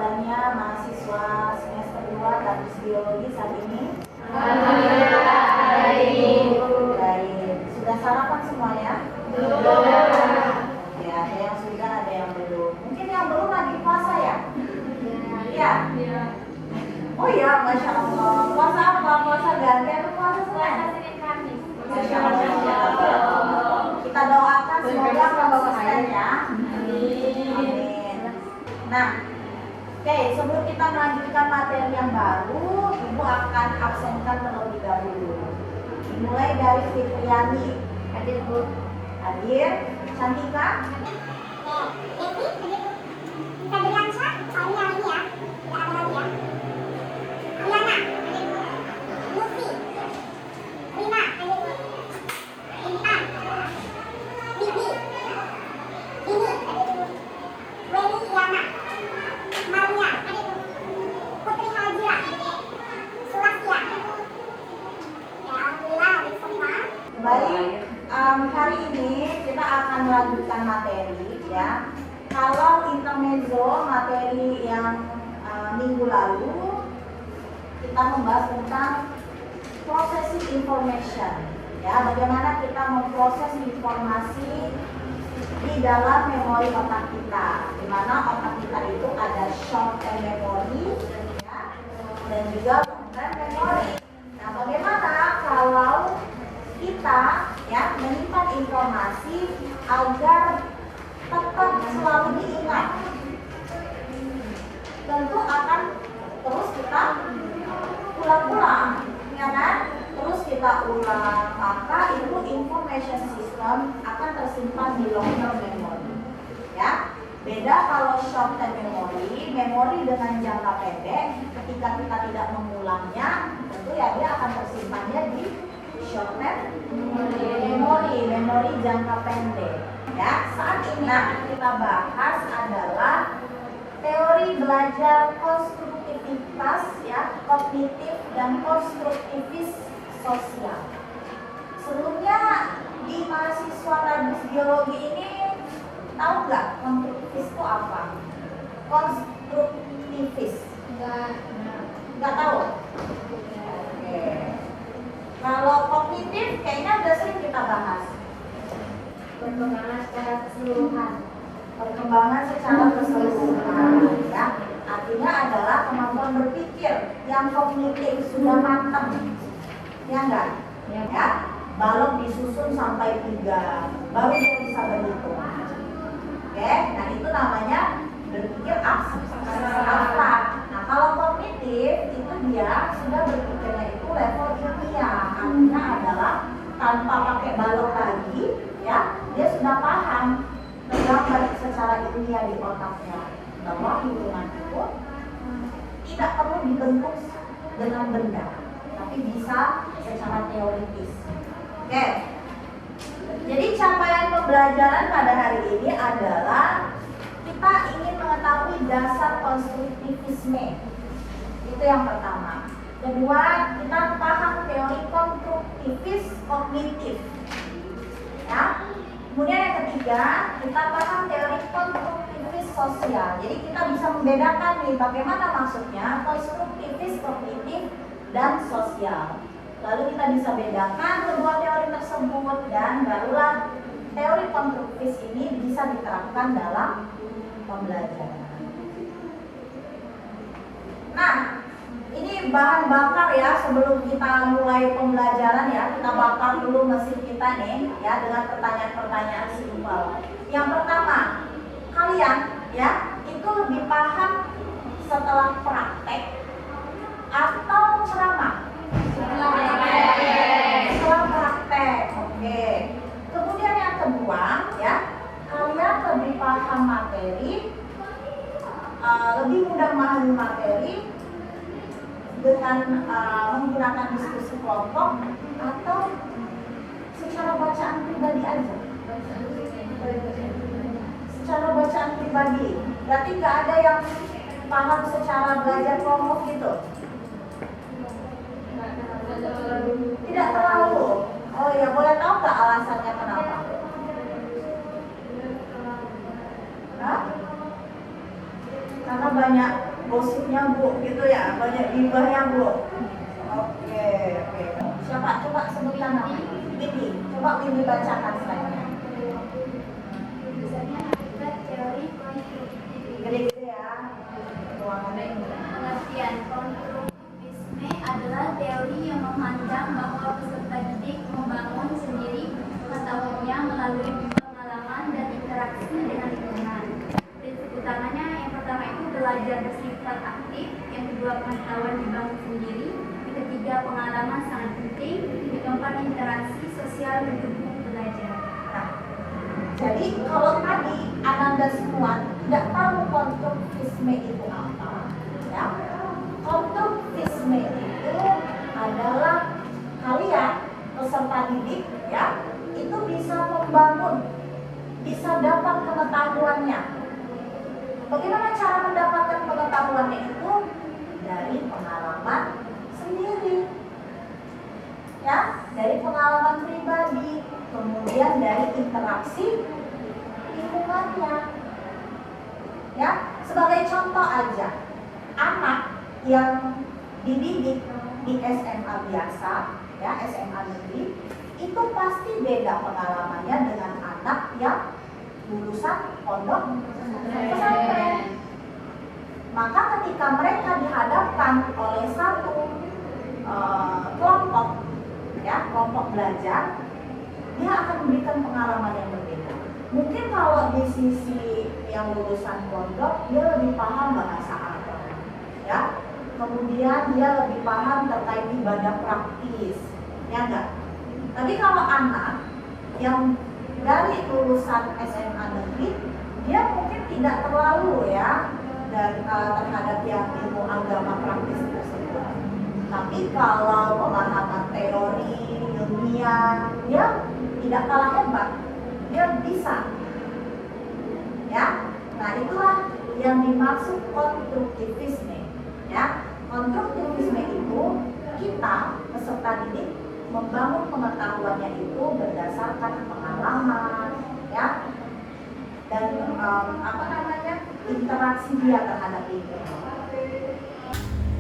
kabarnya mahasiswa semester 2 Teknik Biologi saat ini? Alhamdulillah baik. Baik. Sudah sarapan semuanya? Belum. Ya, ada yang sudah, ada yang belum. Mungkin yang belum lagi puasa ya? Iya. Oh iya, Masya Allah. Puasa apa? Puasa gantian atau puasa Senin? Masya Allah. Kita doakan semoga konsisten ya. Amin. Nah, oke, sebelum kita melanjutkan materi yang baru, Ibu akan absenkan terlebih dahulu. Dimulai dari Fitriani. Hadir Bu. Hadir. Cantika. Baik, hari ini kita akan melanjutkan materi ya. Kalau intermezzo materi yang minggu lalu kita membahas tentang processing information ya, bagaimana kita memproses informasi di dalam memori otak kita, di mana otak kita itu ada short term memory ya, dan juga long term memory. Nah, bagaimana kalau kita ya menyimpan informasi agar tetap selalu diingat? Tentu akan terus kita ulang-ulang, ya kan? Terus kita ulang, maka itu information system akan tersimpan di long term memory. Ya, beda kalau short term memory, memori dengan jangka pendek. Ketika kita tidak mengulangnya, tentu ya dia akan tersimpannya di short term memori jangka pendek. Ya, saat ini kita bahas adalah teori belajar konstruktivitas ya, kognitif dan konstruktivis sosial. Sebelumnya di mahasiswa Teknik Biologi ini tahu nggak konstruktivis itu apa? Konstruktivis? Nggak tahu. Oke. Kalau kognitif kayaknya udah sering kita bahas. Perkembangan secara keseluruhan. Perkembangan secara keseluruhan ya. Artinya adalah kemampuan berpikir yang kognitif sudah matang. Ya enggak? Ya. Balok disusun sampai 3, baru dia bisa berhitung. Oke, nah itu namanya berpikir abstrak. Nah, kalau kognitif itu dia sudah berpikirnya itu level ilmiah. Artinya adalah tanpa pakai balok lagi, ya, dia sudah paham tergambar secara ilmiah di otaknya bahwa hitungan itu tidak perlu dibentuk dengan benda, tapi bisa secara teoritis. Oke. Jadi capaian pembelajaran pada hari ini adalah kita ingin mengetahui dasar konstruktivisme. Itu yang pertama. Kedua, kita paham teori konstruktivis kognitif. Ya. Kemudian yang ketiga, kita paham teori konstruktivis sosial. Jadi kita bisa membedakan nih bagaimana maksudnya konstruktivis kognitif dan sosial. Lalu kita bisa bedakan kedua teori tersebut dan barulah teori konstruktivis ini bisa diterapkan dalam pembelajaran. Nah, ini bahan bakar ya sebelum kita mulai pembelajaran ya. Kita bakar dulu mesin kita nih ya dengan pertanyaan-pertanyaan simpel. Yang pertama, kalian ya itu lebih paham setelah praktek atau ceramah? Setelah praktek, oke. Kemudian yang kedua ya, kalian lebih paham materi, lebih mudah memahami materi dengan menggunakan diskusi kelompok atau secara bacaan pribadi aja? Secara bacaan pribadi, berarti nggak ada yang paham secara belajar kelompok gitu? Tidak terlalu. Oh ya, boleh tahu nggak alasannya kenapa? Hah? Karena banyak gosipnya Bu, gitu ya, banyak gibahnya Bu. Oke. Siapa? Coba sebutkan nama. Windy. Coba Windy bacakan slide-nya. Tulisannya adalah teori konstruktivisme. Gede-gede ya. Ruangannya ini. Pengertian konstruktivisme adalah teori yang memandang bahwa peserta didik membangun sendiri pengetahuannya melalui pengalaman dan interaksi dengan lingkungan. Prinsip utamanya yang pertama itu belajar bersifat aktif, yang kedua pengetahuan dibangun sendiri, yang ketiga pengalaman sangat penting, yang keempat interaksi sosial mendukung belajar. Nah, jadi kalau tadi Ananda semua tidak tahu konstruktivisme itu apa, ya. Konstruktivisme itu adalah kalian peserta didik, ya, itu bisa membangun, bisa dapat pengetahuannya. Bagaimana cara mendapatkan pengetahuannya itu? Dari pengalaman sendiri, ya, dari pengalaman pribadi, kemudian dari interaksi lingkungannya. Ya, sebagai contoh aja, anak yang dididik di SMA biasa, ya, SMA negeri, itu pasti beda pengalamannya dengan anak yang lulusan pondok pesantren. Maka ketika mereka dihadapkan oleh satu kelompok, ya, kelompok belajar, dia akan memberikan pengalaman yang berbeda. Mungkin kalau di sisi yang lulusan pondok, dia lebih paham bahasa Arab, ya. Kemudian dia lebih paham terkait ibadah praktis, ya enggak? Tapi kalau anak yang dari lulusan SMA negeri, dia mungkin tidak terlalu, ya, dan terhadap yang ilmu agama praktis tersebut. Tapi kalau pemahaman teori ilmiah, dia tidak kalah hebat, dia bisa, ya. Nah, itulah yang dimaksud konstruktivisme, ya. Konstruktivisme itu kita peserta didik membangun pengetahuannya itu berdasarkan pengalaman, ya, dan interaksi dia terhadap lingkungan.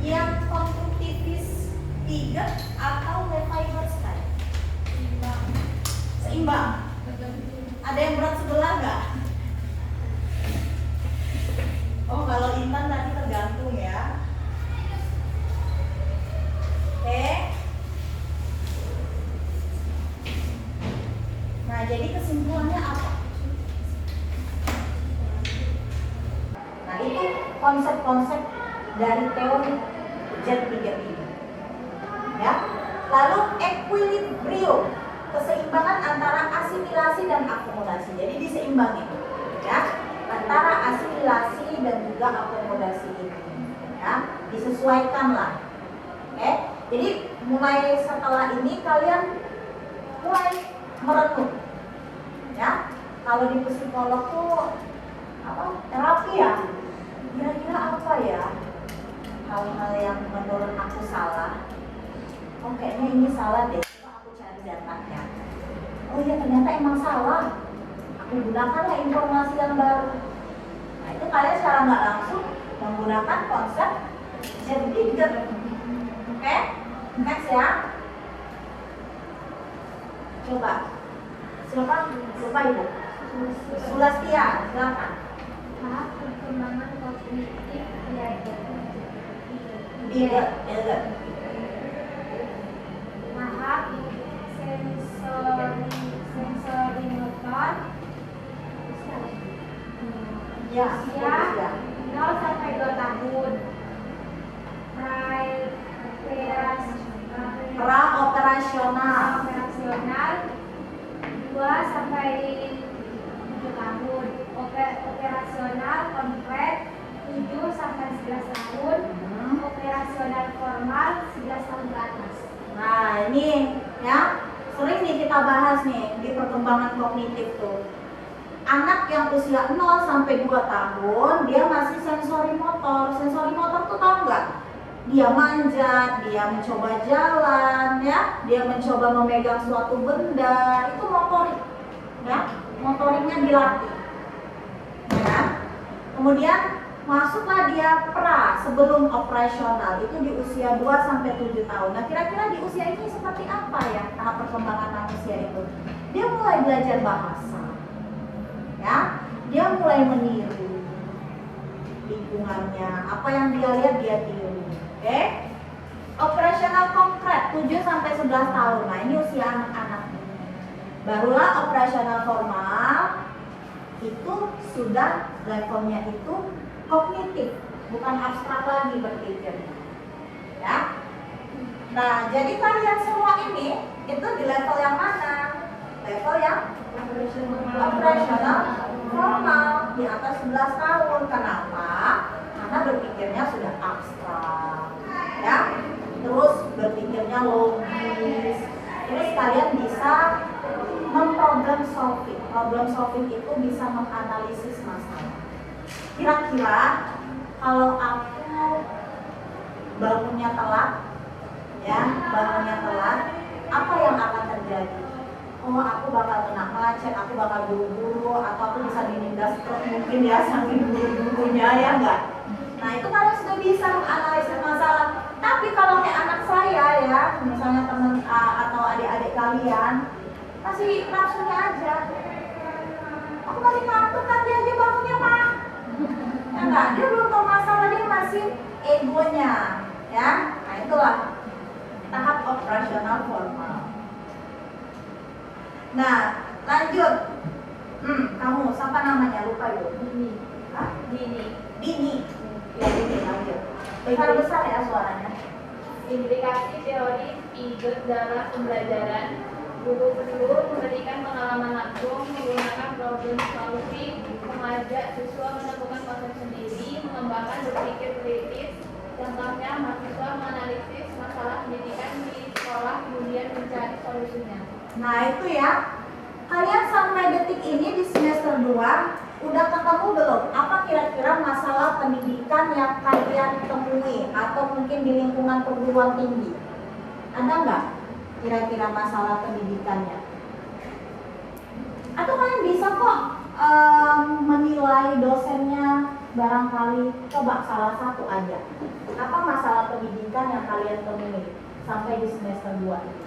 Yang konstruktivis tidak atau Lefebvre style? Seimbang. Ada yang berat sebelah nggak? Oh, kalau Intan tadi tergantung, ya. Oke. Nah, jadi kesimpulannya apa? Nah, itu konsep-konsep dari teori Z3 ini, ya. Lalu equilibrium, keseimbangan antara asimilasi dan akomodasi. Jadi diseimbangin, ya, antara asimilasi dan juga akomodasi ini, ya, disesuaikan lah. Oke, jadi mulai setelah ini kalian mulai merenung, ya. Kalau di psikolog tuh terapi, ya, kira-kira apa ya hal-hal yang menurut aku salah. Oh, kayaknya ini salah deh, coba aku cari datanya. Oh iya, ternyata emang salah, aku gunakanlah informasi yang baru. Nah, itu kalian secara nggak langsung menggunakan konsep Z3. Oke, next ya. Coba, siapa? Lupa Ibu. Sulastia, silakan. Tahap perkembangan kognitif belajar. Iya. Tahap sensori motor. Ya, Usia 0 sampai 2 tahun. Praoperasional. 2 sampai 7 tahun. Operasional komplit 7 sampai 11 tahun. Operasional formal 11 tahun ke atas. Nah, ini, ya, sering nih kita bahas nih di perkembangan kognitif tuh. Anak yang usia 0 sampai 2 tahun, dia masih sensori motor. Sensori motor tuh tahu nggak? Dia manjat, dia mencoba jalan, ya, dia mencoba memegang suatu benda, itu motorik, ya, motoriknya dilatih, ya. Kemudian masuklah dia pra sebelum operasional itu di usia 2-7 tahun. Nah, kira-kira di usia ini seperti apa ya tahap perkembangan manusia itu? Dia mulai belajar bahasa, ya, dia mulai meniru lingkungannya, apa yang dia lihat dia tiru. Oke? Operasional konkret 7-11 tahun. Nah, ini usia anak-anak. Barulah operasional formal itu sudah levelnya itu kognitif, bukan abstrak lagi berpikirnya. Ya. Nah, jadi kalian semua ini itu di level yang mana? Level yang operasional formal di atas 11 tahun. Kenapa? Karena berpikirnya sudah abstrak. Ya. Terus berpikirnya logis. Terus kalian bisa memproblem solving. Problem solving itu bisa menganalisis masalah. Kira-kira kalau aku bangunnya telat, ya, bangunnya telat, apa yang akan terjadi? Oh, aku bakal kena macet, aku bakal buru-buru, atau aku bisa dinindas truk mungkin ya, saking buru-burunya, ya enggak? Nah, itu kalian sudah bisa menganalisis masalah. Tapi kalau kayak anak saya ya, misalnya teman atau adik-adik kalian, masih nafsunya aja. Aku masih ngantuk kan, dia aja bangunnya Pak. Ya enggak, dia belum tahu masalah, dia masih egonya, ya. Nah, itulah tahap operasional formal. Nah, lanjut. Kamu siapa namanya? Lupa yuk. Dini. Hah? Dini. Dini. Ya, Dini, lanjut. Besar-besar ya suaranya. Implikasi teori figure dalam pembelajaran. Guru perlu memberikan pengalaman langsung, menggunakan problem solving, mengajak siswa menemukan konsep sendiri, mengembangkan berpikir kritis. Contohnya, mahasiswa menganalisis masalah pendidikan di sekolah, kemudian mencari solusinya. Nah, itu ya. Kalian sampai detik ini di semester 2 udah ketemu belum? Apa kira-kira masalah pendidikan yang kalian temui atau mungkin di lingkungan perguruan tinggi? Ada nggak kira-kira masalah pendidikannya? Atau kalian bisa kok menilai dosennya barangkali, coba salah satu aja. Apa masalah pendidikan yang kalian temui sampai di semester 2 ini?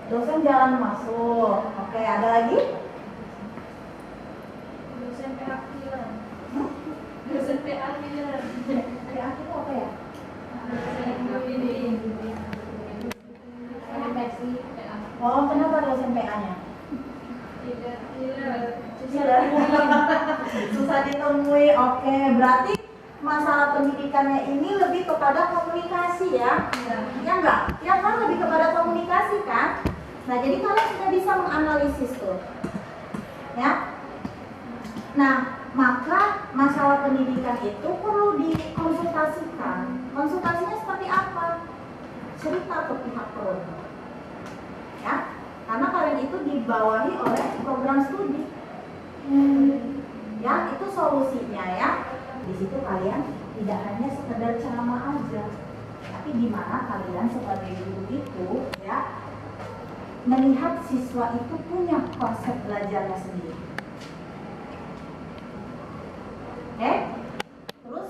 Dosen jarang masuk. Oke, ada lagi? Dosen PA killer. Dosen PA killer. PA itu apa ya? Oh, kenapa dosen PA-nya? Susah ditemui. Oke, berarti masalah pendidikannya ini lebih kepada komunikasi ya? Ya enggak? Ya kan lebih kepada komunikasi kan? Nah, jadi kalian sudah bisa menganalisis tuh, ya. Nah, maka masalah pendidikan itu perlu dikonsultasikan. Konsultasinya seperti apa? Cerita ke pihak prodi, ya. Karena kalian itu dibawahi oleh program studi, ya. Itu solusinya ya. Di situ kalian tidak hanya sekedar ceramah aja, tapi di mana kalian sebagai guru itu, ya, melihat siswa itu punya konsep belajarnya sendiri. Oke? Terus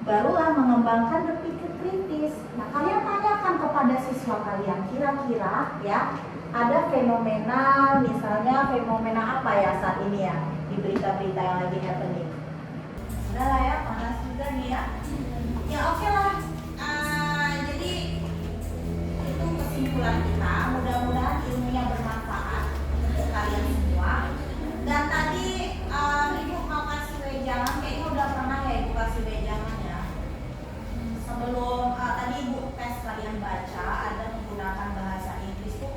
barulah mengembangkan berpikir kritis. Nah, kalian tanyakan kepada siswa kalian, kira-kira ya ada fenomena, misalnya fenomena apa ya saat ini ya di berita-berita yang lagi happening. Udah lah ya, panas juga nih ya. Ya oke lah. Jadi itu kesimpulan kita. Mudah-mudahan ilmunya bermanfaat untuk kalian semua. Dan tadi Ibu mau kasih wejangan, kayaknya udah pernah ya Ibu kasih wejangan ya. Sebelum tadi Ibu tes kalian baca ada menggunakan bahasa Inggris tuh.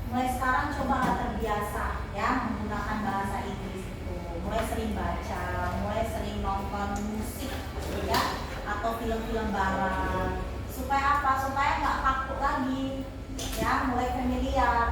Mulai sekarang coba terbiasa ya menggunakan bahasa Inggris itu. Mulai sering baca, mulai sering nonton musik ya atau film-film barat. Supaya apa? Supaya nggak kaku lagi ya, mulai familiar